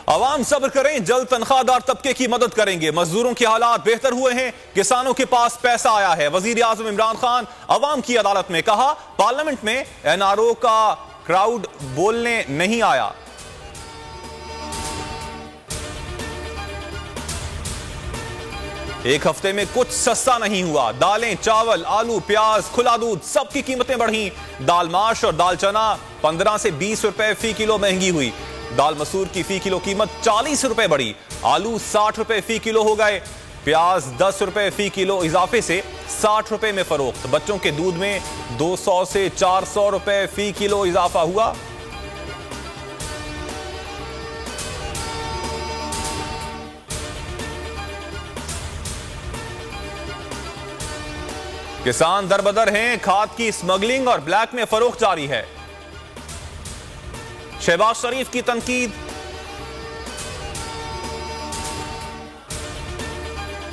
अवाम सब्र करें, जल्द तनख्वाहदार तबके की मदद करेंगे। मजदूरों के हालात बेहतर हुए हैं, किसानों के पास पैसा आया है। वजीर आजम इमरान खान अवाम की अदालत में कहा, पार्लियामेंट में एनआरओ का क्राउड बोलने नहीं आया। एक हफ्ते में कुछ सस्ता नहीं हुआ। दालें, चावल, आलू, प्याज, खुला दूध, सबकी कीमतें बढ़ी। दाल माश और दाल चना 15 से 20 रुपए फी किलो महंगी हुई। दाल मसूर की फी किलो कीमत 40 रुपए बढ़ी। आलू 60 रुपए फी किलो हो गए। प्याज 10 रुपए फी किलो इजाफे से 60 रुपए में फरोख्त। बच्चों के दूध में 200 से 400 रुपए फी किलो इजाफा हुआ। किसान दरबदर हैं, खाद की स्मगलिंग और ब्लैक में फरोख्त जारी है। शहबाज शरीफ की तनकीद,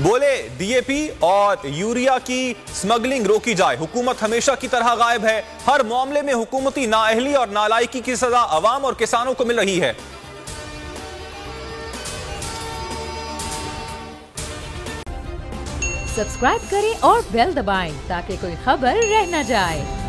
बोले डीएपी और यूरिया की स्मगलिंग रोकी जाए। हुकूमत हमेशा की तरह गायब है। हर मामले में हुकूमती नाअहली और नालायकी की सजा अवाम और किसानों को मिल रही है। सब्सक्राइब करें और बेल दबाएं ताकि कोई खबर रह न जाए।